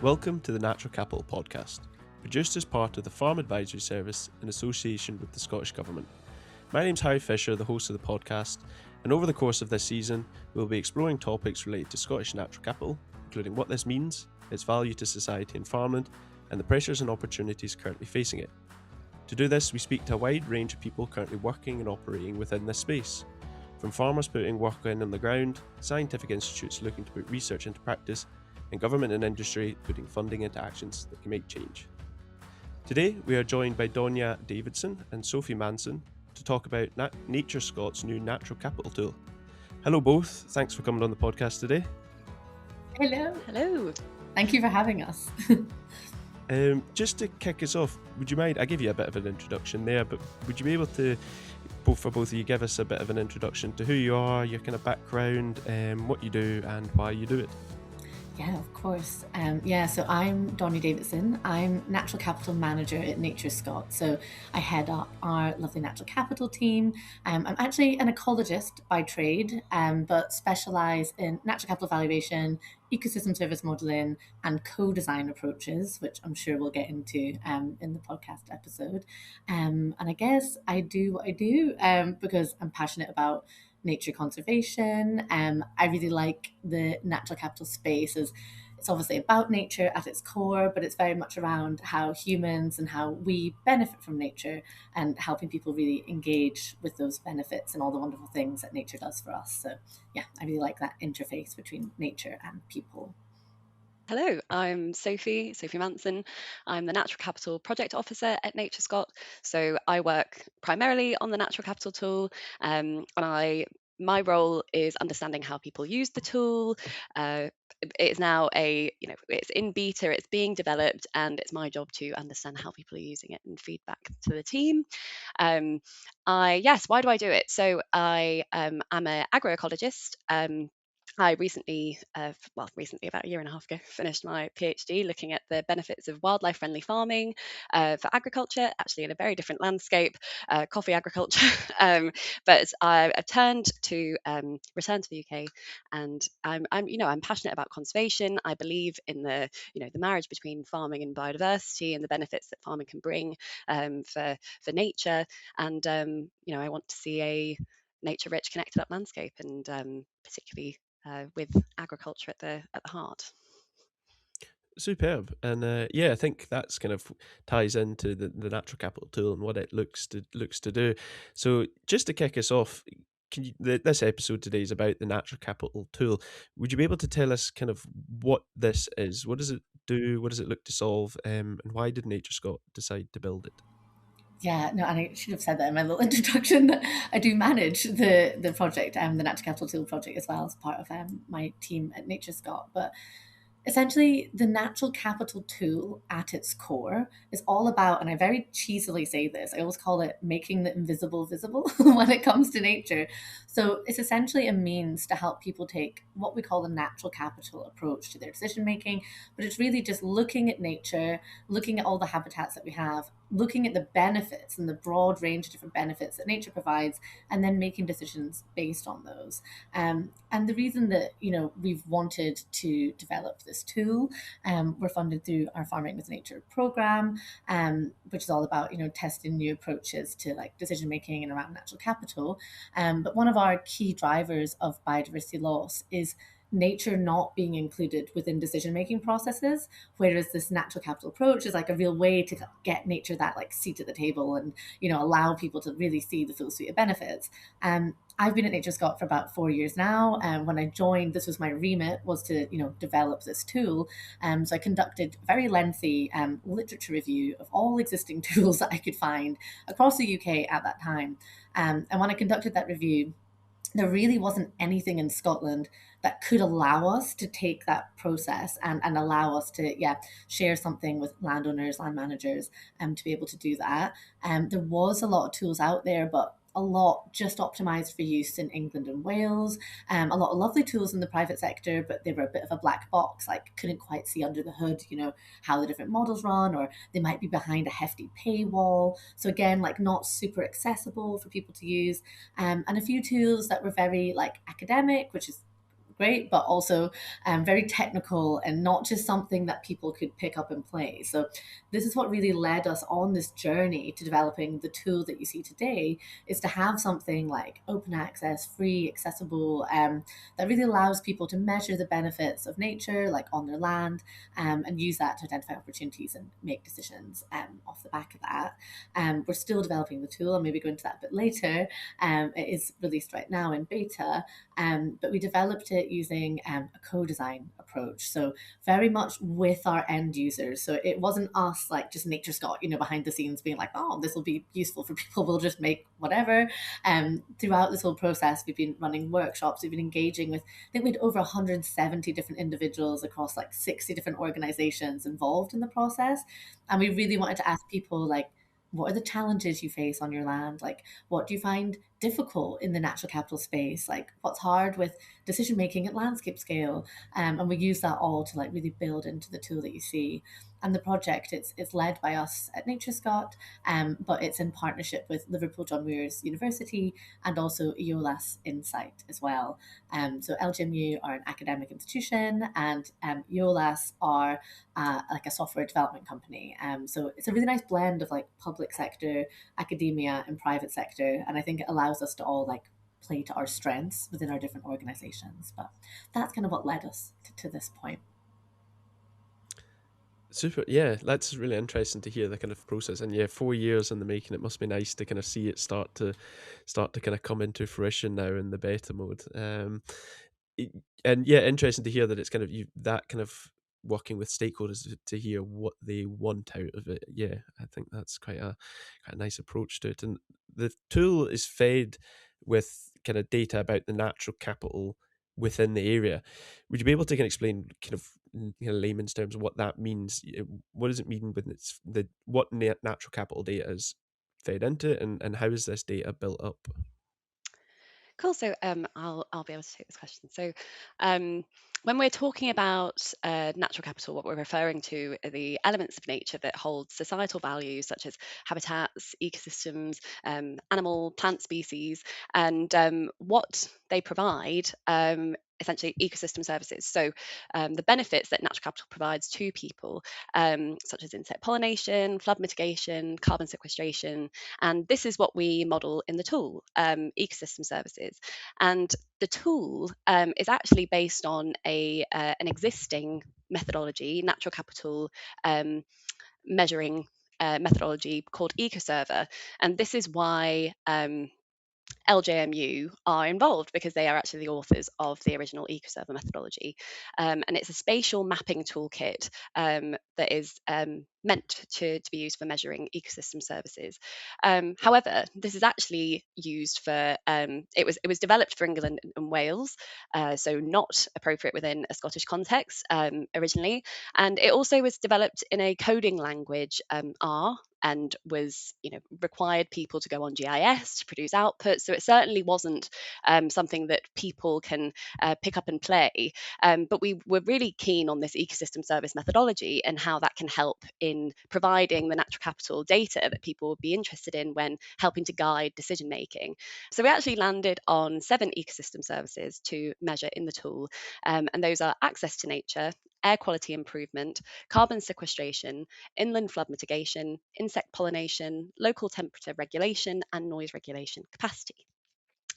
Welcome to the Natural Capital Podcast, produced as part of the Farm Advisory Service in association with the Scottish Government. My name's Harry Fisher, the host of the podcast, and over the course of this season, we'll be exploring topics related to Scottish natural capital, including what this means, its value to society and farmland, and the pressures and opportunities currently facing it. To do this, we speak to a wide range of people currently working and operating within this space, from farmers putting work in on the ground, scientific institutes looking to put research into practice, and government and industry putting funding into actions that can make change. Today, we are joined by Donya Davidson and Sophie Manson to talk about NatureScot's new natural capital tool. Hello both, thanks for coming on the podcast today. Hello. Hello. Thank you for having us. Just to kick us off, would you mind, I gave you a bit of an introduction there, but would you be able to, both of you, give us a bit of an introduction to who you are, your kind of background, what you do and why you do it? Yeah, of course. So I'm Donya Davidson. I'm Natural Capital Manager at NatureScot. So I head up our lovely natural capital team. I'm actually an ecologist by trade, but specialise in natural capital valuation, ecosystem service modelling, and co-design approaches, which I'm sure we'll get into in the podcast episode. And I guess I do what I do because I'm passionate about nature conservation. I really like the natural capital space as it's obviously about nature at its core, but it's very much around how humans and how we benefit from nature and helping people really engage with those benefits and all the wonderful things that nature does for us. So yeah, I really like that interface between nature and people. Hello, I'm Sophie Manson. I'm the Natural Capital Project Officer at NatureScot. So I work primarily on the Natural Capital tool, and my role is understanding how people use the tool. It's now it's in beta, it's being developed, and it's my job to understand how people are using it and feedback to the team. Why do I do it? So I am an agroecologist. I recently, about a year and a half ago, finished my PhD looking at the benefits of wildlife-friendly farming for agriculture, actually in a very different landscape, coffee agriculture. But I've return to the UK, and I'm passionate about conservation. I believe in the marriage between farming and biodiversity and the benefits that farming can bring for nature, and I want to see a nature-rich, connected-up landscape, and particularly with agriculture at the heart. Superb. And I think that's kind of ties into the natural capital tool and what it looks to do. So just to kick us off, this episode today is about the natural capital tool. Would you be able to tell us kind of what this is? What does it do? What does it look to solve? And why did NatureScot decide to build it? Yeah, no, and I should have said that in my little introduction that I do manage the project, the Natural Capital Tool project as well as part of my team at NatureScot. But essentially, the natural capital tool at its core is all about, and I very cheesily say this, I always call it making the invisible visible when it comes to nature. So it's essentially a means to help people take what we call the natural capital approach to their decision making, but it's really just looking at nature, looking at all the habitats that we have, looking at the benefits and the broad range of different benefits that nature provides, and then making decisions based on those. And the reason that we've wanted to develop this tool, we're funded through our Farming with Nature program, which is all about testing new approaches to like decision making and around natural capital. But one of our key drivers of biodiversity loss is nature not being included within decision-making processes, whereas this natural capital approach is like a real way to get nature that like seat at the table and allow people to really see the full suite of benefits. I've been at NatureScot for about 4 years now, and when I joined, this was my remit, was to develop this tool. So I conducted a very lengthy literature review of all existing tools that I could find across the UK at that time. And when I conducted that review, there really wasn't anything in Scotland that could allow us to take that process and allow us to share something with landowners, land managers, to be able to do that. There was a lot of tools out there, but a lot just optimized for use in England and Wales. A lot of lovely tools in the private sector, but they were a bit of a black box, like couldn't quite see under the hood, how the different models run, or they might be behind a hefty paywall. So again, like not super accessible for people to use. And a few tools that were very like academic, which is great, but also very technical and not just something that people could pick up and play. So this is what really led us on this journey to developing the tool that you see today, is to have something like open access, free, accessible, that really allows people to measure the benefits of nature, like on their land, and use that to identify opportunities and make decisions off the back of that. We're still developing the tool. I'll maybe go into that a bit later. It is released right now in beta, but we developed it using a co-design approach. So very much with our end users. So it wasn't us like just NatureScot, behind the scenes being like, oh, this will be useful for people, we'll just make whatever. Throughout this whole process, we've been running workshops, we've been engaging with, I think we had over 170 different individuals across like 60 different organizations involved in the process. And we really wanted to ask people like, what are the challenges you face on your land? Like, what do you find difficult in the natural capital space? Like, what's hard with decision making at landscape scale? And we use that all to like really build into the tool that you see. And the project, it's led by us at NatureScot, but it's in partnership with Liverpool John Muir's University and also EOLAS Insight as well. So LGMU are an academic institution, and EOLAS are like a software development company. So it's a really nice blend of like public sector, academia, and private sector, and I think it allows us to all like play to our strengths within our different organizations. But that's kind of what led us to this point. Super. Yeah, that's really interesting to hear the kind of process. And yeah, 4 years in the making. It must be nice to kind of see it start to kind of come into fruition now in the beta mode. And yeah, interesting to hear that it's kind of that kind of working with stakeholders to hear what they want out of it. Yeah, I think that's quite a nice approach to it. And the tool is fed with kind of data about the natural capital within the area. Would you be able to kind of explain kind of layman's terms what that means? What does it mean when it's what natural capital data is fed into it, and how is this data built up? Cool. So I'll be able to take this question. So when we're talking about natural capital, what we're referring to are the elements of nature that hold societal values such as habitats, ecosystems, animal, plant species, and what they provide. Essentially ecosystem services. So the benefits that natural capital provides to people, such as insect pollination, flood mitigation, carbon sequestration, and this is what we model in the tool, ecosystem services. And the tool is actually based on an existing methodology, natural capital measuring methodology called EcoServer. And this is why LJMU are involved, because they are actually the authors of the original EcoServer methodology. And it's a spatial mapping toolkit that is meant to be used for measuring ecosystem services. However, this is actually used for, it was developed for England and Wales, so not appropriate within a Scottish context originally. And it also was developed in a coding language, R, and was required people to go on GIS to produce outputs. So it certainly wasn't something that people can pick up and play. But we were really keen on this ecosystem service methodology and how that can help in providing the natural capital data that people would be interested in when helping to guide decision making. So we actually landed on 7 ecosystem services to measure in the tool, and those are access to nature, air quality improvement, carbon sequestration, inland flood mitigation, insect pollination, local temperature regulation, and noise regulation capacity.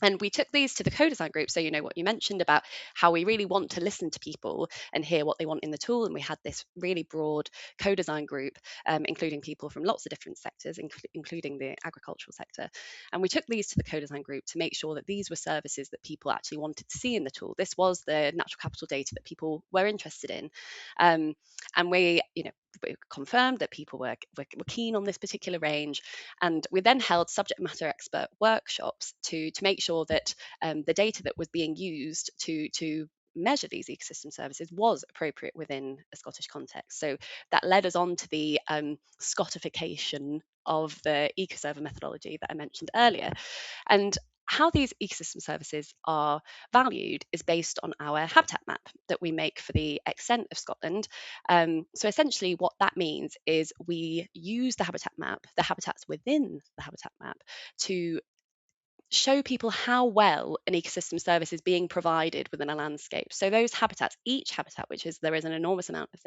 And we took these to the co-design group. So, what you mentioned about how we really want to listen to people and hear what they want in the tool. And we had this really broad co-design group, including people from lots of different sectors, including the agricultural sector. And we took these to the co-design group to make sure that these were services that people actually wanted to see in the tool. This was the natural capital data that people were interested in. And we confirmed that people were keen on this particular range. And we then held subject matter expert workshops to make sure that the data that was being used to measure these ecosystem services was appropriate within a Scottish context. So that led us on to the Scotification of the EcoServer methodology that I mentioned earlier. And how these ecosystem services are valued is based on our habitat map that we make for the extent of Scotland. So essentially what that means is we use the habitat map, the habitats within the habitat map, to show people how well an ecosystem service is being provided within a landscape. So those habitats, each habitat, which is there is an enormous amount of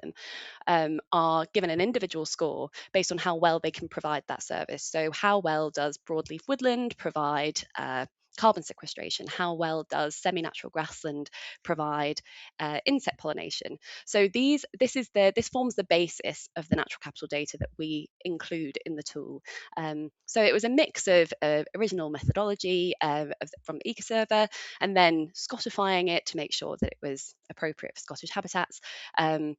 them, are given an individual score based on how well they can provide that service. So how well does broadleaf woodland provide carbon sequestration? How well does semi-natural grassland provide insect pollination? So this forms the basis of the natural capital data that we include in the tool. So it was a mix of original methodology from Ecoserver, and then Scotifying it to make sure that it was appropriate for Scottish habitats. And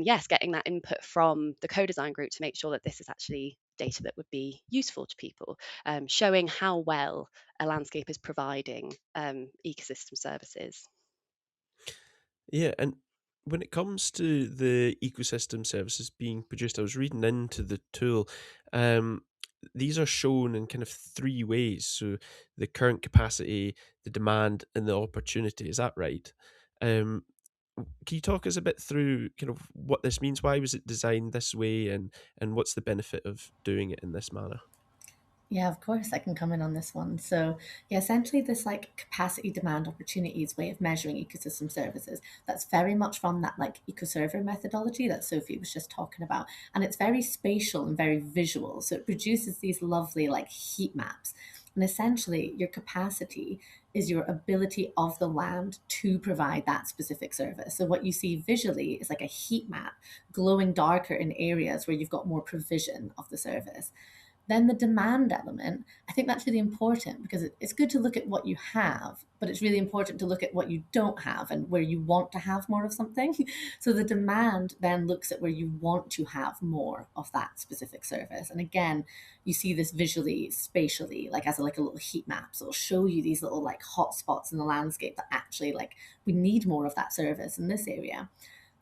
yes, getting that input from the co-design group to make sure that this is actually data that would be useful to people, showing how well a landscape is providing ecosystem services. Yeah, and when it comes to the ecosystem services being produced, I was reading into the tool. These are shown in kind of three ways. So the current capacity, the demand, and the opportunity. Is that right? Um, can you talk us a bit through kind of what this means? Why was it designed this way, and what's the benefit of doing it in this manner? Yeah, of course, I can come in on this one. So, yeah, essentially, this like capacity demand opportunities way of measuring ecosystem services, that's very much from that like ecoserver methodology that Sophie was just talking about. And it's very spatial and very visual. So, it produces these lovely like heat maps. And essentially, your capacity is your ability of the land to provide that specific service. So, what you see visually is like a heat map glowing darker in areas where you've got more provision of the service. Then the demand element, I think that's really important because it's good to look at what you have, but it's really important to look at what you don't have and where you want to have more of something. So the demand then looks at where you want to have more of that specific service. And again, you see this visually, spatially, like as like a little heat map. So it'll show you these little like hot spots in the landscape that actually like we need more of that service in this area.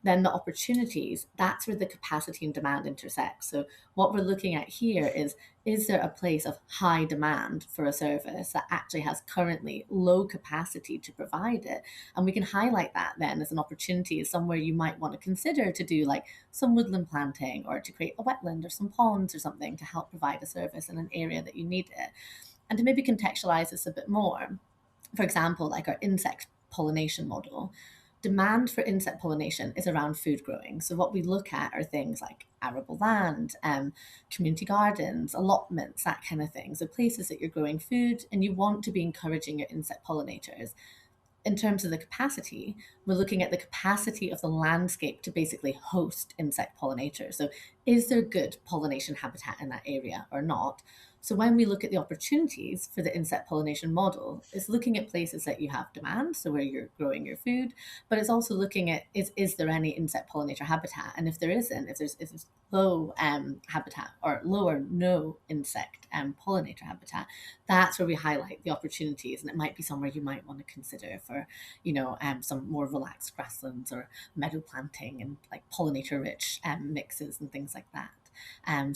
Then the opportunities, that's where the capacity and demand intersect. So what we're looking at here is there a place of high demand for a service that actually has currently low capacity to provide it? And we can highlight that then as an opportunity, as somewhere you might want to consider to do like some woodland planting or to create a wetland or some ponds or something to help provide a service in an area that you need it. And to maybe contextualize this a bit more, for example, like our insect pollination model, demand for insect pollination is around food growing. So what we look at are things like arable land, community gardens, allotments, that kind of thing. So places that you're growing food and you want to be encouraging your insect pollinators. In terms of the capacity, we're looking at the capacity of the landscape to basically host insect pollinators. So is there good pollination habitat in that area or not? So when we look at the opportunities for the insect pollination model, it's looking at places that you have demand, so where you're growing your food, but it's also looking at is there any insect pollinator habitat? And if there isn't, if there's low habitat or low or no insect pollinator habitat, that's where we highlight the opportunities. And it might be somewhere you might want to consider for, some more relaxed grasslands or meadow planting and like pollinator rich mixes and things like that.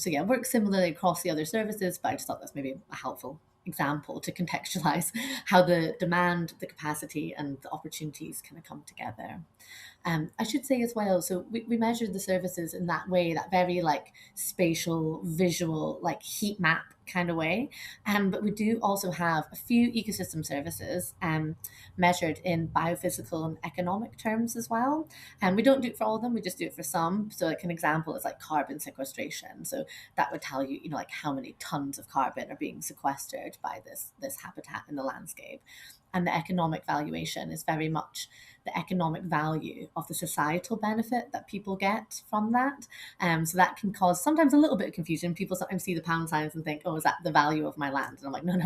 So yeah, it works similarly across the other services, but I just thought that's maybe a helpful example to contextualize how the demand, the capacity, and the opportunities kind of come together. I should say as well, so we measured the services in that way, that very like spatial, visual, like heat map kind of way. But we do also have a few ecosystem services measured in biophysical and economic terms as well. And we don't do it for all of them, we just do it for some. So like an example is like carbon sequestration. So that would tell you, like how many tons of carbon are being sequestered by this habitat in the landscape. And the economic valuation is very much the economic value of the societal benefit that people get from that. So that can cause sometimes a little bit of confusion. People sometimes see the pound signs and think, oh, is that the value of my land? And I'm like, no,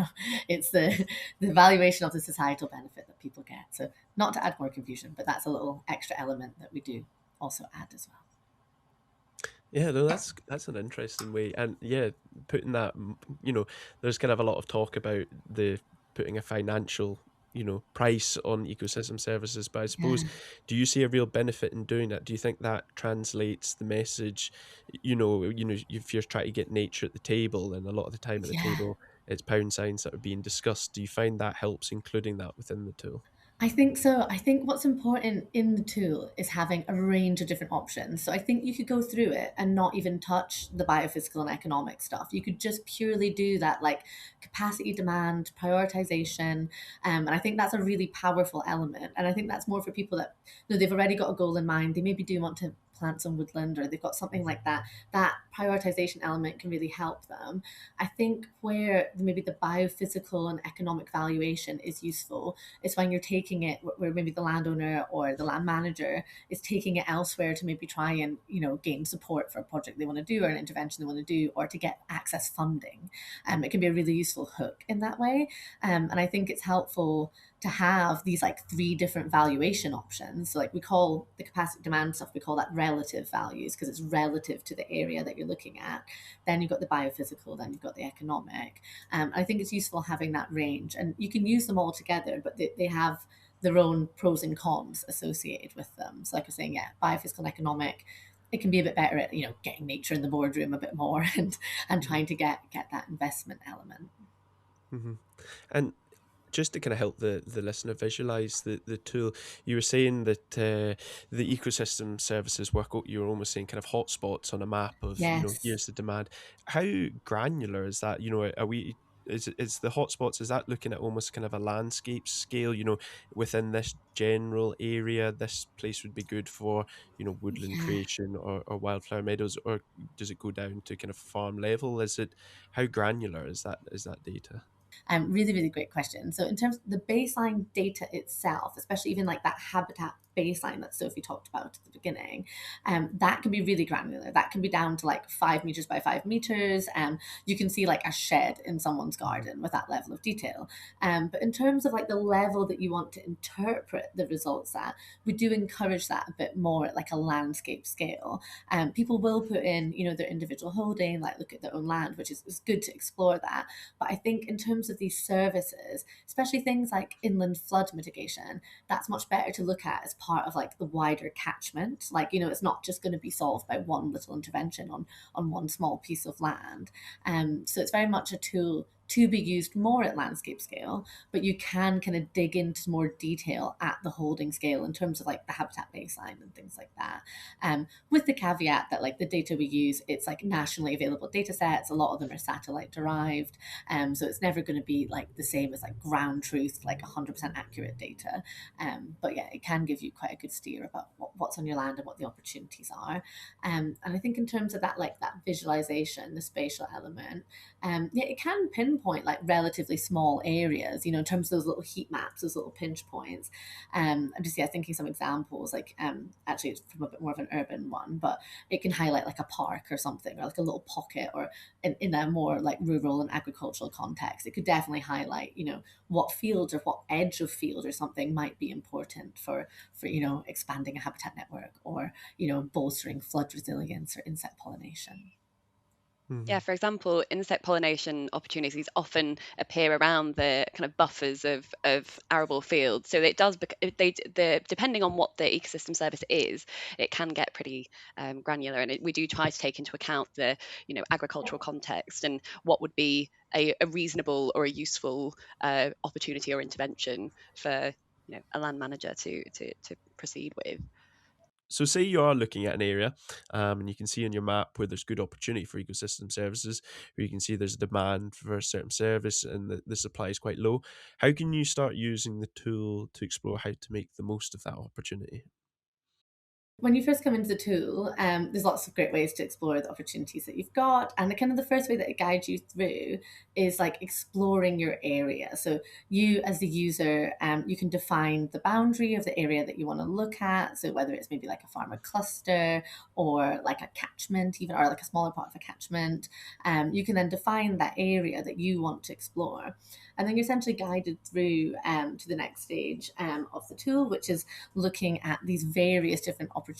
it's the valuation of the societal benefit that people get. So not to add more confusion, but that's a little extra element that we do also add as well. Yeah, no, that's an interesting way, and yeah, putting that, there's kind of a lot of talk about the putting a financial, price on ecosystem services, but I suppose, Yeah. do you see a real benefit in doing that? Do you think that translates the message? If you're trying to get nature at the table, and a lot of the time at the Yeah. table, it's pound signs that are being discussed. Do you find that helps including that within the tool? I think so. I think what's important in the tool is having a range of different options. So I think you could go through it and not even touch the biophysical and economic stuff. You could just purely do that, like capacity demand, prioritization. And I think that's a really powerful element. And I think that's more for people that, they've already got a goal in mind. They maybe do want to plant some woodland, or they've got something like that. That prioritization element can really help them. I think where maybe the biophysical and economic valuation is useful is when you're taking it where maybe the landowner or the land manager is taking it elsewhere to maybe try and, gain support for a project they want to do, or an intervention they want to do, or to get access funding. It can be a really useful hook in that way. And I think it's helpful to have these like three different valuation options. So like we call the capacity demand stuff, we call that relative values, because it's relative to the area that you're looking at. Then you've got the biophysical, then you've got the economic. I think it's useful having that range, and you can use them all together, but they have their own pros and cons associated with them. So like I was saying, yeah, biophysical and economic, it can be a bit better at, getting nature in the boardroom a bit more, and trying to get that investment element. Mm-hmm. And just to kind of help the listener visualize the tool, you were saying that the ecosystem services work out, you're almost saying kind of hotspots on a map of, Yes. here's the demand. How granular is that? Are we, is the hotspots, is that looking at almost kind of a landscape scale, within this general area, this place would be good for, woodland Yeah. creation or wildflower meadows, or does it go down to kind of farm level? How granular is that data? Really, really great question. So in terms of the baseline data itself, especially even like that habitat baseline that Sophie talked about at the beginning, that can be really granular. That can be down to like 5 meters by 5 meters. You can see like a shed in someone's garden with that level of detail. But in terms of like the level that you want to interpret the results at, we do encourage that a bit more at like a landscape scale. People will put in, their individual holding, like look at their own land, which is good to explore that. But I think in terms of these services, especially things like inland flood mitigation, that's much better to look at as part of like the wider catchment. Like, it's not just going to be solved by one little intervention on one small piece of land. So it's very much a tool to be used more at landscape scale, but you can kind of dig into more detail at the holding scale in terms of like the habitat baseline and things like that. With the caveat that like the data we use, it's like nationally available data sets. A lot of them are satellite derived. So it's never going to be like the same as like ground truth, like 100% accurate data. But yeah, it can give you quite a good steer about what's on your land and what the opportunities are. And I think in terms of that, like that visualization, the spatial element, yeah, it can pinpoint like relatively small areas, in terms of those little heat maps, those little pinch points. I'm just, yeah, thinking some examples, like actually it's from a bit more of an urban one, but it can highlight like a park or something, or like a little pocket, or in a more like rural and agricultural context, it could definitely highlight, what field or what edge of field or something might be important for expanding a habitat network, or, bolstering flood resilience or insect pollination. Yeah, for example, insect pollination opportunities often appear around the kind of buffers of arable fields. So it does, depending on what the ecosystem service is, it can get pretty granular. And we do try to take into account the, agricultural context and what would be a reasonable or a useful opportunity or intervention for, a land manager to proceed with. So say you are looking at an area, and you can see on your map where there's good opportunity for ecosystem services, where you can see there's a demand for a certain service and the supply is quite low. How can you start using the tool to explore how to make the most of that opportunity? When you first come into the tool, there's lots of great ways to explore the opportunities that you've got. And the kind of the first way that it guides you through is like exploring your area. So you as the user, you can define the boundary of the area that you want to look at. So whether it's maybe like a farmer cluster, or like a catchment even, or like a smaller part of a catchment, you can then define that area that you want to explore. And then you're essentially guided through to the next stage of the tool, which is looking at these various different opportunities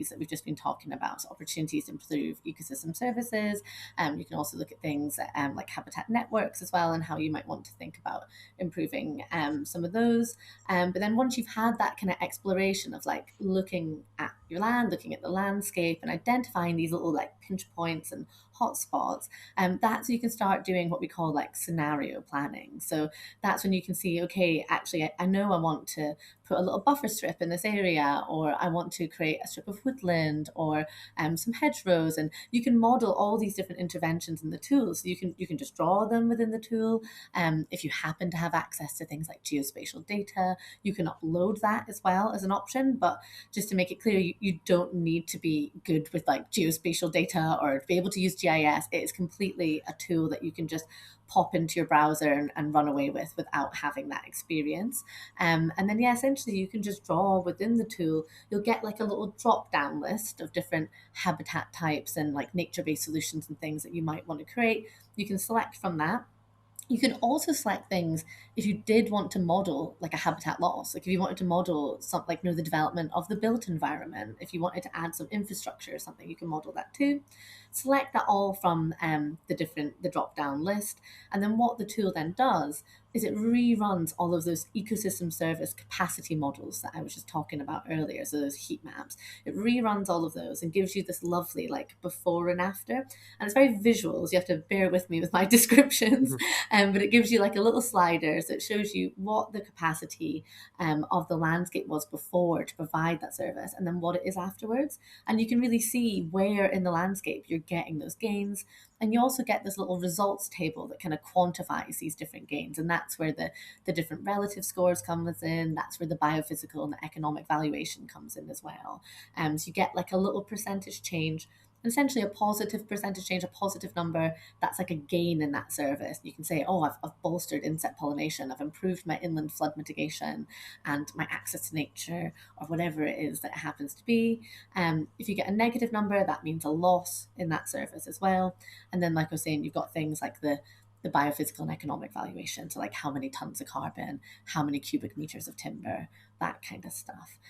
that we've just been talking about. So opportunities to improve ecosystem services. You can also look at things like habitat networks as well, and how you might want to think about improving some of those. But then once you've had that kind of exploration of like looking at your land, looking at the landscape, and identifying these little like pinch points and hotspots, that's when you can start doing what we call like scenario planning. So that's when you can see, okay, actually, I know I want to put a little buffer strip in this area, or I want to create a strip of woodland, or some hedgerows, and you can model all these different interventions in the tool. So you can just draw them within the tool. If you happen to have access to things like geospatial data, you can upload that as well as an option. But just to make it clear, you don't need to be good with like geospatial data or be able to use GIS. It is completely a tool that you can just pop into your browser and run away with without having that experience. And then, yeah, essentially you can just draw within the tool. You'll get like a little drop down list of different habitat types and like nature-based solutions and things that you might want to create. You can select from that. You can also select things if you did want to model like a habitat loss, like if you wanted to model something like, the development of the built environment, if you wanted to add some infrastructure or something, you can model that too. Select that all from the drop down list. And then what the tool then does is it reruns all of those ecosystem service capacity models that I was just talking about earlier. So those heat maps, it reruns all of those and gives you this lovely like before and after. And it's very visual, so you have to bear with me with my descriptions. But it gives you like a little slider, so it shows you what the capacity of the landscape was before to provide that service, and then what it is afterwards. And you can really see where in the landscape you're getting those gains. And you also get this little results table that kind of quantifies these different gains. And that's where the different relative scores comes in. That's where the biophysical and the economic valuation comes in as well. So you get like a little percentage change, essentially a positive percentage change, a positive number. That's like a gain in that service. You can say, oh, I've bolstered insect pollination, I've improved my inland flood mitigation and my access to nature, or whatever it is that it happens to be. If you get a negative number, that means a loss in that service as well. And then, like I was saying, you've got things like the biophysical and economic valuation. So like how many tons of carbon, how many cubic meters of timber, that kind of stuff.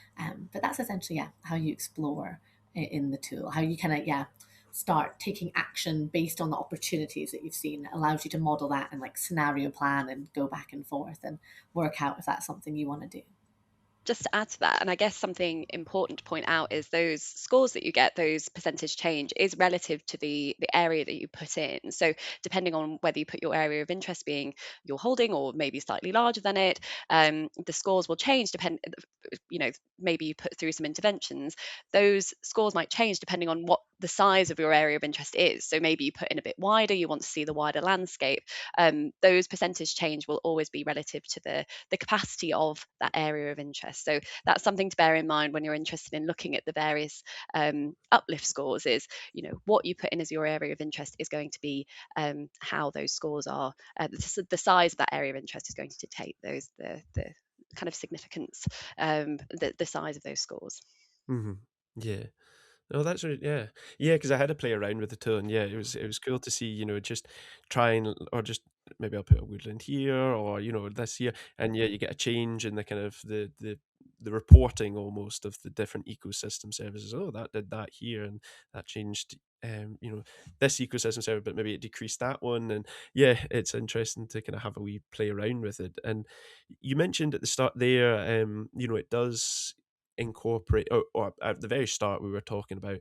But that's essentially, how you explore in the tool, how you kind of, start taking action based on the opportunities that you've seen. It allows you to model that and like scenario plan and go back and forth and work out if that's something you want to do. Just to add to that, and I guess something important to point out is those scores that you get, those percentage change, is relative to the area that you put in. So depending on whether you put your area of interest being your holding or maybe slightly larger than it, the scores will change. Maybe you put through some interventions. Those scores might change depending on what the size of your area of interest is. So maybe you put in a bit wider, you want to see the wider landscape. Those percentage change will always be relative to the capacity of that area of interest. So that's something to bear in mind when you're interested in looking at the various uplift scores. Is what you put in as your area of interest is going to be how those scores are. The size of that area of interest is going to dictate the kind of significance, the size of those scores. Mm-hmm. Yeah. Oh, that's right. Yeah, yeah. Because I had to play around with the tool, and yeah, it was cool to see. Just trying, or just maybe I'll put a woodland here, or this here, and yeah, you get a change in the kind of the reporting almost of the different ecosystem services. Oh, that did that here, and that changed. This ecosystem service, but maybe it decreased that one, and yeah, it's interesting to kind of have a wee play around with it. And you mentioned at the start there, it does incorporate, or at the very start we were talking about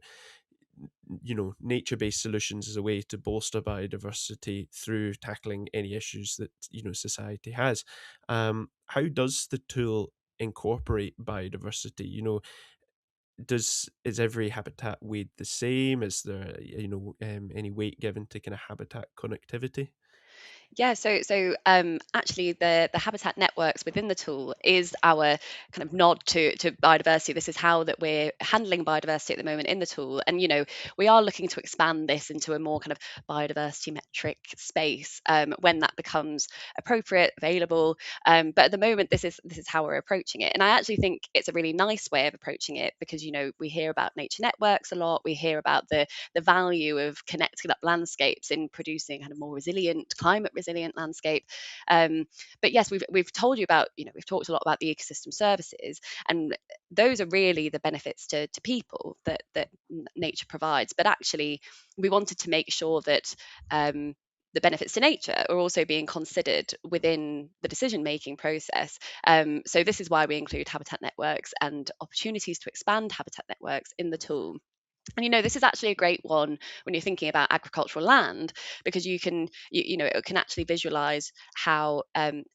nature-based solutions as a way to bolster biodiversity through tackling any issues that society has. How does the tool incorporate biodiversity? Is every habitat weighed the same? Is there any weight given to kind of habitat connectivity? Yeah, so actually the habitat networks within the tool is our kind of nod to biodiversity. This is how that we're handling biodiversity at the moment in the tool. And we are looking to expand this into a more kind of biodiversity metric space when that becomes appropriate, available. But at the moment this is how we're approaching it. And I actually think it's a really nice way of approaching it, because we hear about nature networks a lot. We hear about the value of connecting up landscapes in producing kind of more resilient, climate resilient landscape. But yes, we've told you about, we've talked a lot about the ecosystem services, and those are really the benefits to people that nature provides. But actually, we wanted to make sure that the benefits to nature are also being considered within the decision-making process. So this is why we include habitat networks and opportunities to expand habitat networks in the tool. And this is actually a great one when you're thinking about agricultural land, because you can, it can actually visualize how and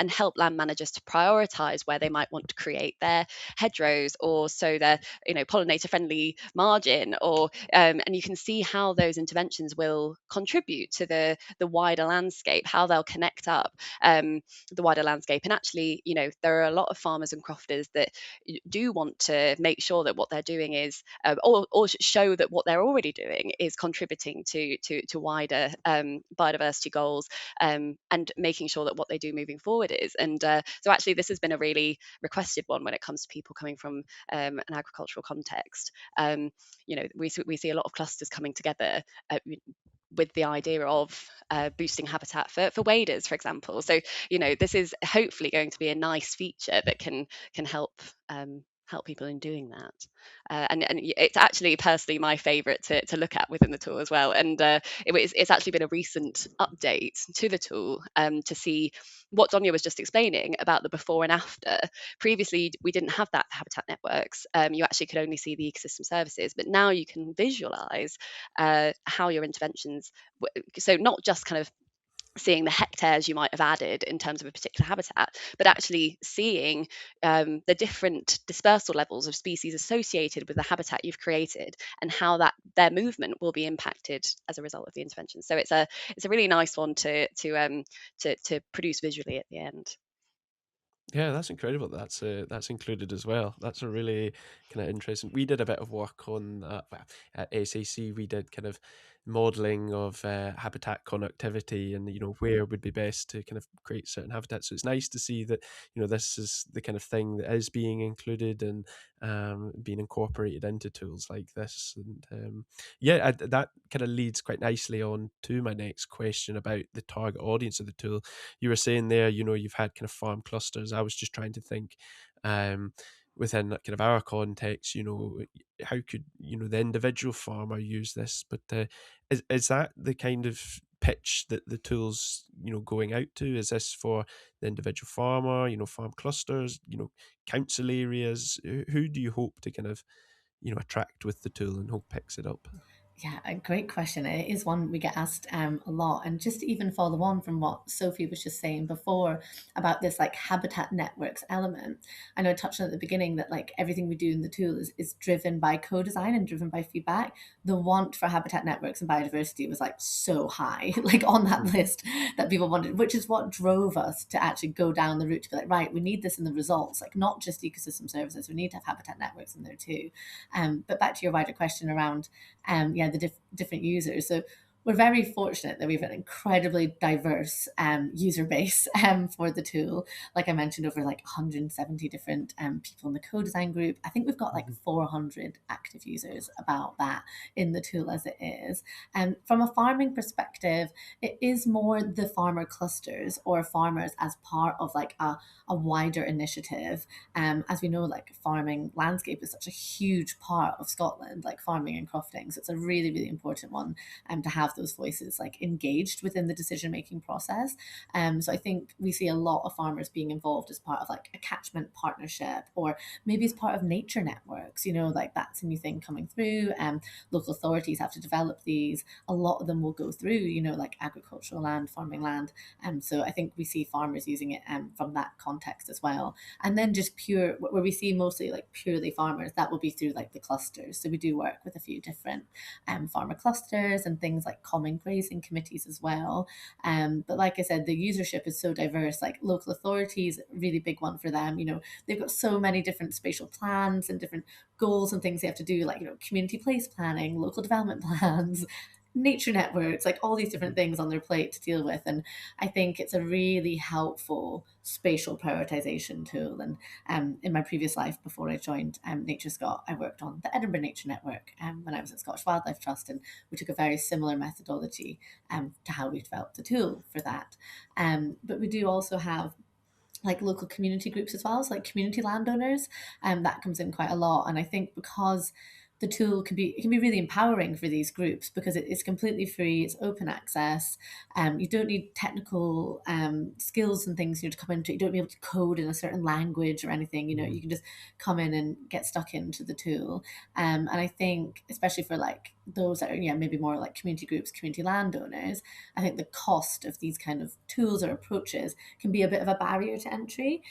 help land managers to prioritize where they might want to create their hedgerows, or so their pollinator friendly margin, or and you can see how those interventions will contribute to the wider landscape, how they'll connect up the wider landscape. And actually, there are a lot of farmers and crofters that do want to make sure that what they're doing is or show that what they're already doing is contributing to wider biodiversity goals, and making sure that what they do moving forward is. And so actually this has been a really requested one when it comes to people coming from an agricultural context. We see a lot of clusters coming together with the idea of boosting habitat for waders, for example. So this is hopefully going to be a nice feature that can help people in doing that. And it's actually personally my favourite to look at within the tool as well. And it's actually been a recent update to the tool to see what Donya was just explaining about the before and after. Previously, we didn't have that habitat networks. You actually could only see the ecosystem services, but now you can visualise how your interventions, so not just kind of seeing the hectares you might have added in terms of a particular habitat, but actually seeing the different dispersal levels of species associated with the habitat you've created, and how that their movement will be impacted as a result of the intervention. So it's a really nice one to produce visually at the end. Yeah, that's incredible. That's included as well. That's a really kind of interesting. We did a bit of work on that at SAC. We did kind of modeling of habitat connectivity, and where would be best to kind of create certain habitats. So it's nice to see that this is the kind of thing that is being included and being incorporated into tools like this. And that kind of leads quite nicely on to my next question about the target audience of the tool. You were saying there, you've had kind of farm clusters. I was just trying to think within that kind of our context, how could, the individual farmer use this? But is that the kind of pitch that the tool's, going out to? Is this for the individual farmer, farm clusters, council areas? Who do you hope to kind of, attract with the tool and hope picks it up? Yeah, a great question. It is one we get asked a lot. And just to even follow on from what Sophie was just saying before about this like habitat networks element, I know I touched on at the beginning that like everything we do in the tool is driven by co-design and driven by feedback. The want for habitat networks and biodiversity was like so high, like on that list that people wanted, which is what drove us to actually go down the route to be like, right, we need this in the results, like not just ecosystem services, we need to have habitat networks in there too. But back to your wider question around the different users. So we're very fortunate that we have an incredibly diverse user base for the tool. Like I mentioned, over like 170 different people in the co-design group. I think we've got like 400 active users about that in the tool as it is. And from a farming perspective, it is more the farmer clusters or farmers as part of like a wider initiative. As we know, like farming landscape is such a huge part of Scotland, like farming and crofting. So it's a really, really important one to have those voices like engaged within the decision-making process. So I think we see a lot of farmers being involved as part of like a catchment partnership, or maybe as part of nature networks, like that's a new thing coming through. Local authorities have to develop these. A lot of them will go through, like agricultural land, farming land. So I think we see farmers using it from that context as well. And then just pure, where we see mostly like purely farmers, that will be through like the clusters. So we do work with a few different farmer clusters and things like common grazing committees as well. But like I said, the usership is so diverse. Like local authorities, really big one for them. They've got so many different spatial plans and different goals and things they have to do, like community place planning, local development plans, nature networks, like all these different things on their plate to deal with. And I think it's a really helpful spatial prioritization tool. And in my previous life, before I joined NatureScot, I worked on the Edinburgh Nature Network when I was at Scottish Wildlife Trust, and we took a very similar methodology to how we developed the tool for that. But we do also have like local community groups as well, so like community landowners, and that comes in quite a lot. And I think because the tool can be really empowering for these groups because it's completely free, it's open access. You don't need technical skills and things, to come into it. You don't be able to code in a certain language or anything. You can just come in and get stuck into the tool. And I think, especially for like those that are maybe more like community groups, community landowners, I think the cost of these kind of tools or approaches can be a bit of a barrier to entry.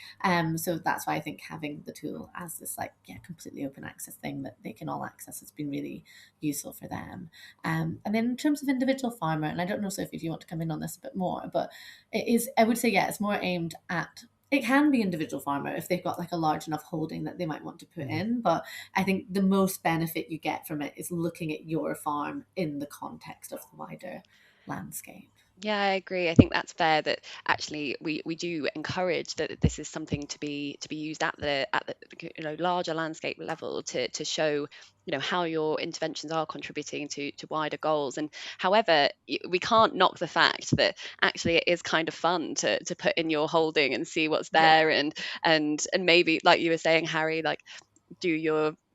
So that's why I think having the tool as this completely open access thing that they can all access has been really useful for them. And then in terms of individual farmer, and I don't know, Sophie, if you want to come in on this a bit more, but I would say, it's more aimed at, it can be individual farmer if they've got like a large enough holding that they might want to put in. But I think the most benefit you get from it is looking at your farm in the context of the wider landscape. Yeah, I agree. I think that's fair, that actually we do encourage that this is something to be used at the larger landscape level to show how your interventions are contributing to wider goals. And however, we can't knock the fact that actually it is kind of fun to put in your holding and see what's there. And maybe, like you were saying, Harry, like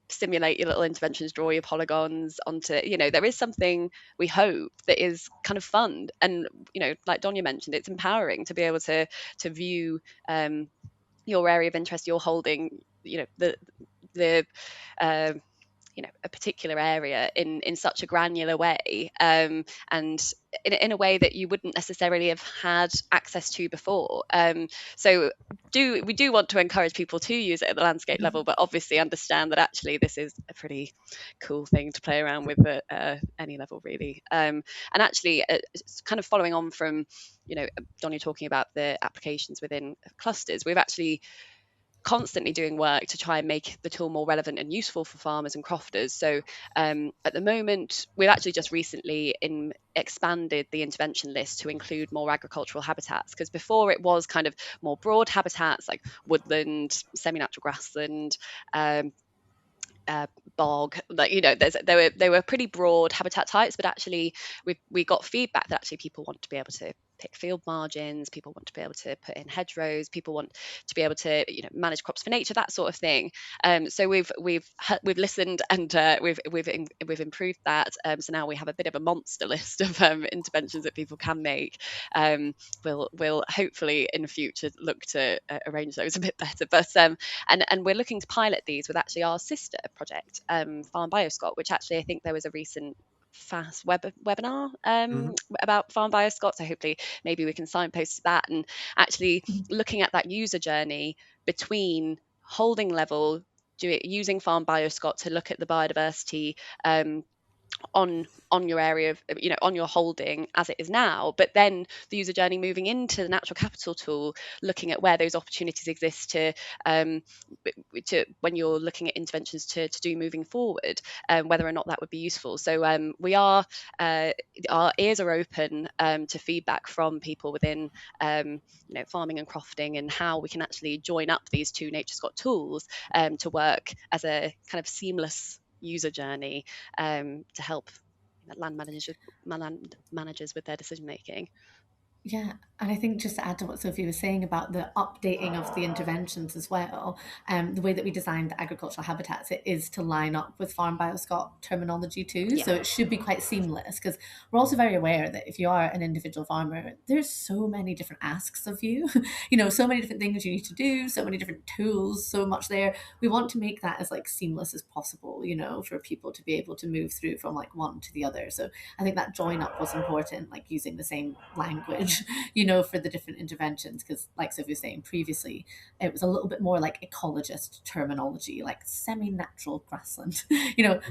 simulate your little interventions, draw your polygons onto, there is something, we hope, that is kind of fun. And, like Donya mentioned, it's empowering to be able to view your area of interest, your holding, the a particular area in such a granular way, and in a way that you wouldn't necessarily have had access to before. So we do want to encourage people to use it at the landscape level, but obviously understand that actually this is a pretty cool thing to play around with at any level, really. And actually, kind of following on from Donya talking about the applications within clusters, we've actually constantly doing work to try and make the tool more relevant and useful for farmers and crofters. So at the moment, we've actually just recently expanded the intervention list to include more agricultural habitats, because before it was kind of more broad habitats like woodland, semi-natural grassland, bog, like they were pretty broad habitat types, but actually we got feedback that actually people want to be able to pick field margins, people want to be able to put in hedgerows, people want to be able to manage crops for nature, that sort of thing. So we've listened, and we've improved that. So now we have a bit of a monster list of interventions that people can make. We'll hopefully in the future look to arrange those a bit better, but and we're looking to pilot these with actually our sister project, Farm Bioscot, which actually I think there was a recent fast webinar about Farm Bioscot, so hopefully maybe we can signpost that, and actually looking at that user journey between holding level, using Farm Bioscot to look at the biodiversity on your area of on your holding as it is now, but then the user journey moving into the natural capital tool, looking at where those opportunities exist to when you're looking at interventions to do moving forward, whether or not that would be useful. So we are our ears are open to feedback from people within farming and crofting, and how we can actually join up these two NatureScot tools to work as a kind of seamless user journey to help land managers with their decision making. Yeah, and I think just to add to what Sophie was saying about the updating of the interventions as well, the way that we designed the agricultural habitats, it is to line up with Farm Bioscot terminology too. Yeah. So it should be quite seamless, because we're also very aware that if you are an individual farmer, there's so many different asks of you, so many different things you need to do, so many different tools, so much there. We want to make that as like seamless as possible, for people to be able to move through from like one to the other. So I think that join up was important, like using the same language for the different interventions, because like Sophie was saying previously, it was a little bit more like ecologist terminology, like semi-natural grassland,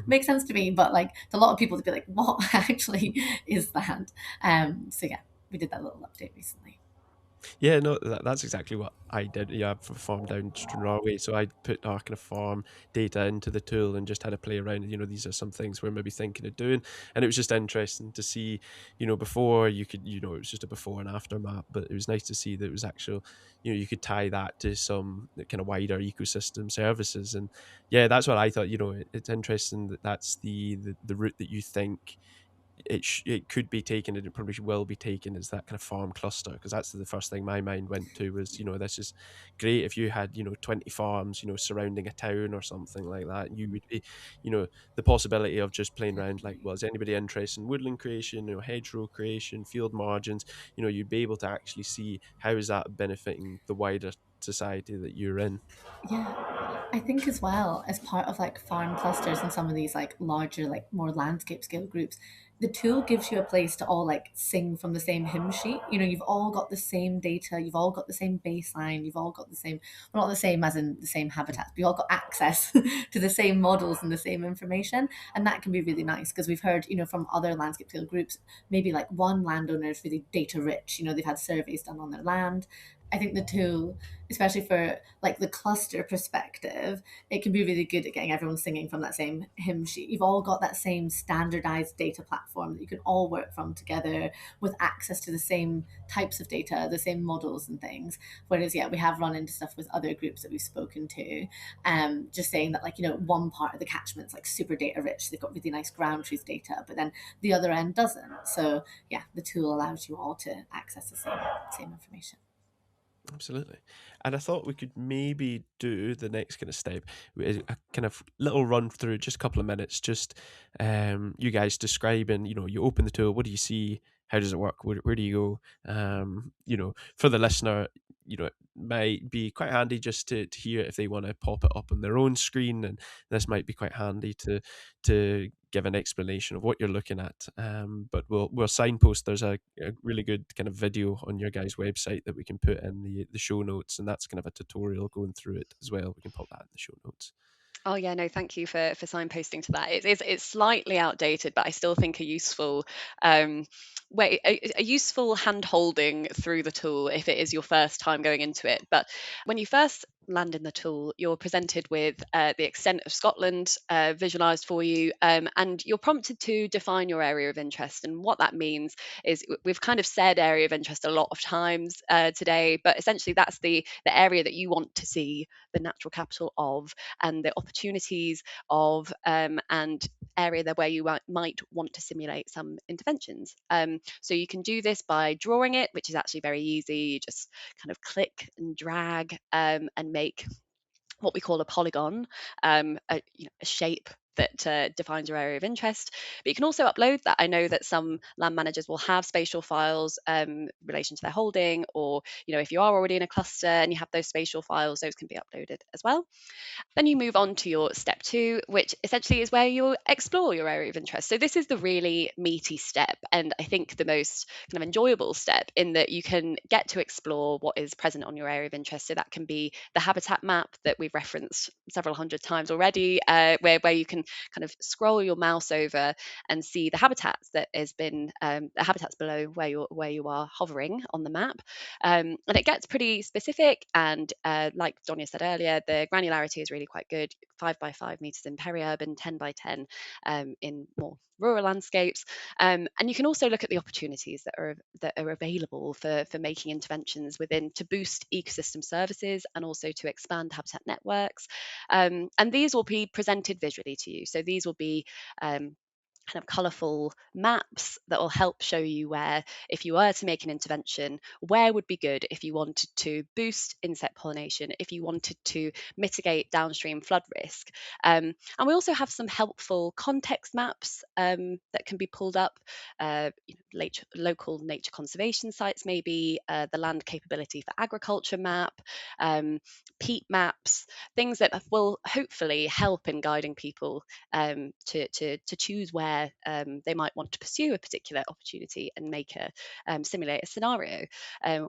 makes sense to me, but like to a lot of people to be like, what actually is that? So yeah, we did that little update recently. Yeah, no, that's exactly what I did. Yeah, for farm down Stranraer, so I put our kind of farm data into the tool and just had a play around. These are some things we're maybe thinking of doing, and it was just interesting to see. Before you could, it was just a before and after map, but it was nice to see that it was actual. You could tie that to some kind of wider ecosystem services, and yeah, that's what I thought. It's interesting that that's the route that you think it could be taken, and it probably will be taken, as that kind of farm cluster, because that's the first thing my mind went to was, this is great if you had 20 farms surrounding a town or something like that. You would be, the possibility of just playing around, like, well, is anybody interested in woodland creation, hedgerow creation, field margins? You'd be able to actually see how is that benefiting the wider society that you're in. Yeah. I think as well, as part of like farm clusters and some of these like larger, like more landscape scale groups, the tool gives you a place to all like sing from the same hymn sheet. You've all got the same data, you've all got the same baseline, you've all got the same, well, not the same as in the same habitats, but you all got access to the same models and the same information. And that can be really nice because we've heard, from other landscape scale groups, maybe like one landowner is really data rich, they've had surveys done on their land. I think the tool, especially for like the cluster perspective, it can be really good at getting everyone singing from that same hymn sheet. You've all got that same standardized data platform that you can all work from together with access to the same types of data, the same models and things. Whereas, yeah, we have run into stuff with other groups that we've spoken to, just saying that like, one part of the catchment's like super data rich. They've got really nice ground truth data, but then the other end doesn't. So yeah, the tool allows you all to access the same information. Absolutely. And I thought we could maybe do the next kind of step, a kind of little run through, just a couple of minutes, just you guys describing, you open the tool, what do you see? How does it work? Where do you go? For the listener, it might be quite handy just to hear if they want to pop it up on their own screen, and this might be quite handy to give an explanation of what you're looking at. But we'll signpost. There's a really good kind of video on your guys' website that we can put in the show notes, and that's kind of a tutorial going through it as well. We can pop that in the show notes. Oh yeah, no, thank you for signposting to that. It's slightly outdated, but I still think a useful way, a useful hand holding through the tool if it is your first time going into it. But when you first land in the tool, you're presented with the extent of Scotland visualized for you, and you're prompted to define your area of interest. And what that means is we've kind of said area of interest a lot of times today, but essentially that's the area that you want to see the natural capital of, and the opportunities of, and area there where you might want to simulate some interventions. So you can do this by drawing it, which is actually very easy. You just kind of click and drag and make what we call a polygon, a shape that defines your area of interest. But you can also upload that. I know that some land managers will have spatial files in relation to their holding, or if you are already in a cluster and you have those spatial files, those can be uploaded as well. Then you move on to your step 2, which essentially is where you'll explore your area of interest. So this is the really meaty step, and I think the most kind of enjoyable step, in that you can get to explore what is present on your area of interest. So that can be the habitat map that we've referenced several hundred times already, where you can kind of scroll your mouse over and see the habitats that has been the habitats below where you are hovering on the map, and it gets pretty specific. And like Donya said earlier, the granularity is really quite good. 5 by 5 meters in peri-urban, 10 by 10 in more rural landscapes, and you can also look at the opportunities that are available for making interventions within, to boost ecosystem services and also to expand habitat networks, and these will be presented visually to you. So these will be kind of colourful maps that will help show you where, if you were to make an intervention, where would be good if you wanted to boost insect pollination, if you wanted to mitigate downstream flood risk. And we also have some helpful context maps that can be pulled up, local nature conservation sites, maybe the land capability for agriculture map, peat maps, things that will hopefully help in guiding people to choose where they might want to pursue a particular opportunity and simulate a scenario,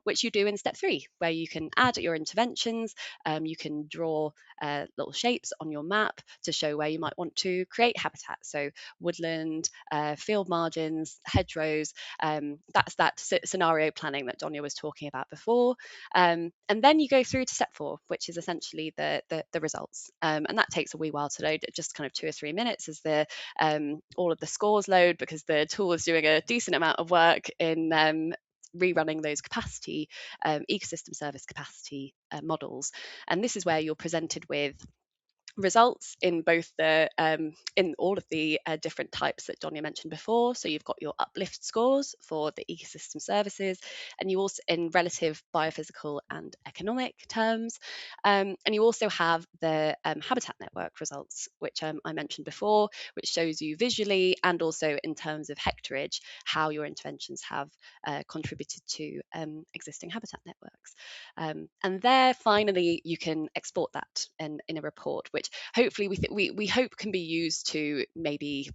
which you do in step 3, where you can add your interventions. You can draw little shapes on your map to show where you might want to create habitat. So woodland, field margins, hedgerows. That's that scenario planning that Donya was talking about before. And then you go through to step 4, which is essentially the results. And that takes a wee while to load, just kind of 2 or 3 minutes as all of the scores load, because the tool is doing a decent amount of work in rerunning those capacity ecosystem service capacity models. And this is where you're presented with results in both the in all of the different types that Donya mentioned before. So you've got your uplift scores for the ecosystem services, and you also in relative biophysical and economic terms, and you also have the habitat network results, which I mentioned before, which shows you visually and also in terms of hectareage how your interventions have contributed to existing habitat networks. And there, finally, you can export that in a report, which hopefully we hope can be used to maybe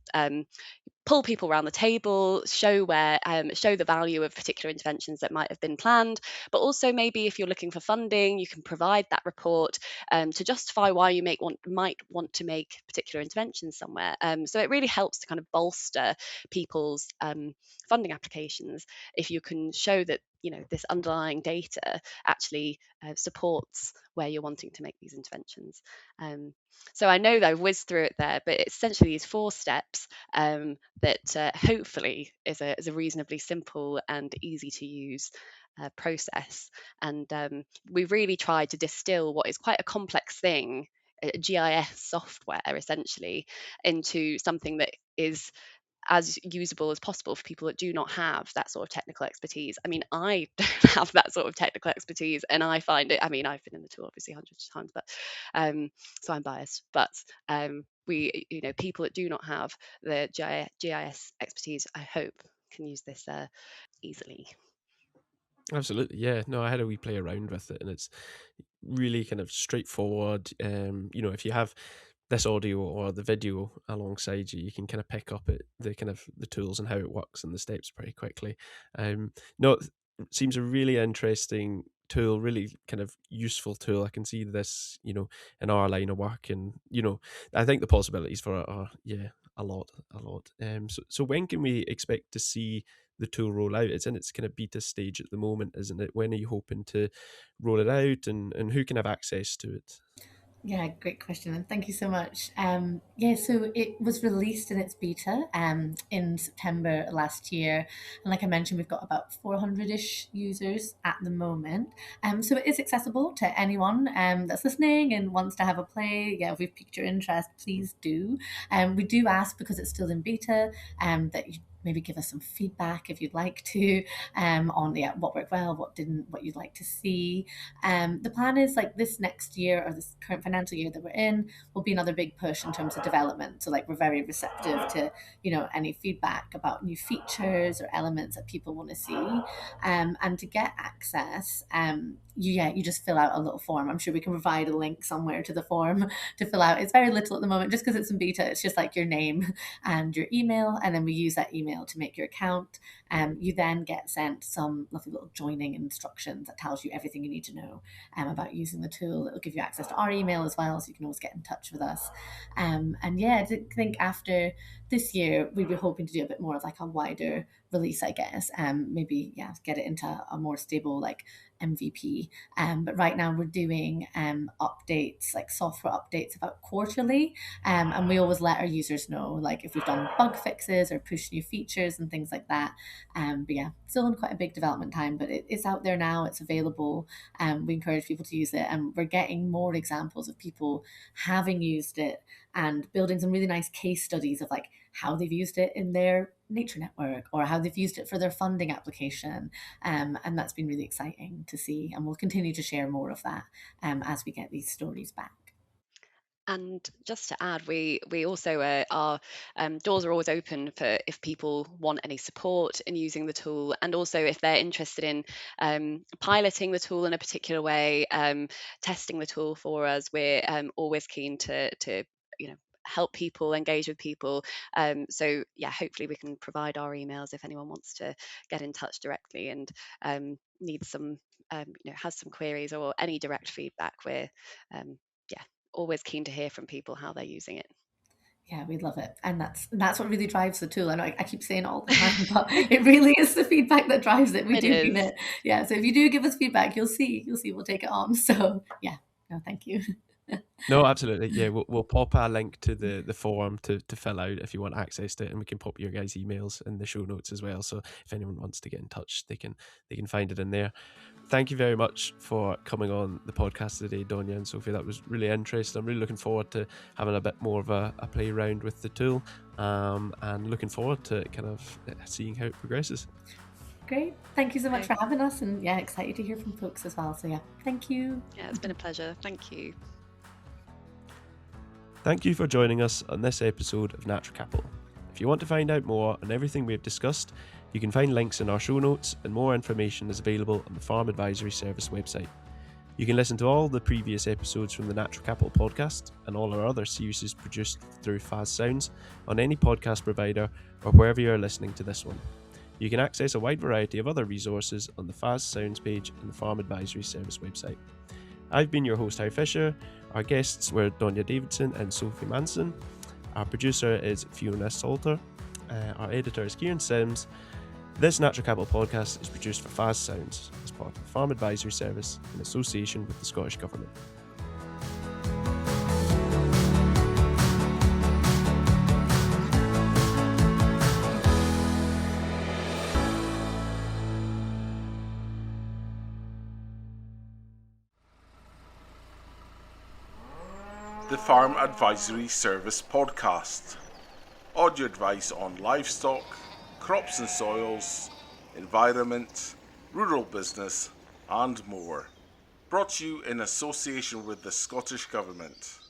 pull people around the table, show the value of particular interventions that might have been planned, but also maybe if you're looking for funding, you can provide that report to justify why you might want to make particular interventions somewhere. So it really helps to kind of bolster people's funding applications if you can show that this underlying data actually supports where you're wanting to make these interventions. So I know that I've whizzed through it there, but it's essentially these 4 steps that hopefully is a reasonably simple and easy to use process. And we really tried to distill what is quite a complex thing, a GIS software essentially, into something that is as usable as possible for people that do not have that sort of technical expertise. I mean, I don't have that sort of technical expertise, and I find it, I mean, I've been in the tool obviously hundreds of times, but so I'm biased, but we, people that do not have the GIS expertise, I hope can use this easily. Absolutely, yeah. No, I had a wee play around with it, and it's really kind of straightforward. If you have this audio or the video alongside you, you can kind of pick up the tools and how it works and the steps pretty quickly. No, it seems a really interesting tool, really kind of useful tool. I can see this, in our line of work, and I think the possibilities for it are a lot. So when can we expect to see the tool roll out? It's in its kind of beta stage at the moment, isn't it? When are you hoping to roll it out, and who can have access to it? Yeah, great question, and thank you so much. So it was released in its beta in September last year, and like I mentioned, we've got about 400-ish users at the moment. So it is accessible to anyone that's listening and wants to have a play. Yeah, if we've piqued your interest, please do. We do ask, because it's still in beta, that you maybe give us some feedback if you'd like to on what worked well, what didn't, what you'd like to see. The plan is like this next year, or this current financial year that we're in, will be another big push in terms of development. So like we're very receptive to any feedback about new features or elements that people want to see, and to get access. You just fill out a little form. I'm sure we can provide a link somewhere to the form to fill out. It's very little at the moment, just because it's in beta. It's just like your name and your email, and then we use that email to make your account. You then get sent some lovely little joining instructions that tells you everything you need to know about using the tool. It'll give you access to our email as well, so you can always get in touch with us. I think after this year, we'd be hoping to do a bit more of like a wider release, I guess. Maybe get it into a more stable like MVP. But right now we're doing updates, like software updates, about quarterly. And we always let our users know, like if we've done bug fixes or push new features and things like that. But yeah, still in quite a big development time, but it's out there now, it's available. We encourage people to use it, and we're getting more examples of people having used it and building some really nice case studies of like how they've used it in their nature network or how they've used it for their funding application. And that's been really exciting to see, and we'll continue to share more of that as we get these stories back. And just to add, we also our doors are always open for if people want any support in using the tool, and also if they're interested in piloting the tool in a particular way, testing the tool for us. We're always keen to help people, engage with people. So yeah, hopefully we can provide our emails if anyone wants to get in touch directly and needs some has some queries or any direct feedback. We're always keen to hear from people how they're using it. Yeah, we love it, and that's what really drives the tool. I know I keep saying it all the time, but it really is the feedback that drives it. We do mean it. Yeah, so if you do give us feedback, you'll see we'll take it on. So yeah, no, thank you. No, absolutely. Yeah, we'll pop a link to the form to fill out if you want access to it, and we can pop your guys' emails in the show notes as well. So if anyone wants to get in touch, they can find it in there. Thank you very much for coming on the podcast today, Donya and Sophie. That was really interesting. I'm really looking forward to having a bit more of a play around with the tool, and looking forward to kind of seeing how it progresses. Great. Thank you so much for having us, and yeah, excited to hear from folks as well. So yeah, thank you. Yeah, it's been a pleasure. Thank you. Thank you for joining us on this episode of Natural Capital. If you want to find out more on everything we've discussed, you can find links in our show notes, and more information is available on the Farm Advisory Service website. You can listen to all the previous episodes from the Natural Capital podcast and all our other series produced through Faz Sounds on any podcast provider or wherever you are listening to this one. You can access a wide variety of other resources on the Faz Sounds page in the Farm Advisory Service website. I've been your host, Harry Fisher. Our guests were Donya Davidson and Sophie Manson. Our producer is Fiona Salter. Our editor is Kieran Sims. This Natural Capital podcast is produced for Faz Sounds as part of the Farm Advisory Service in association with the Scottish Government. The Farm Advisory Service podcast. Audio advice on livestock, crops and soils, environment, rural business, and more. Brought to you in association with the Scottish Government.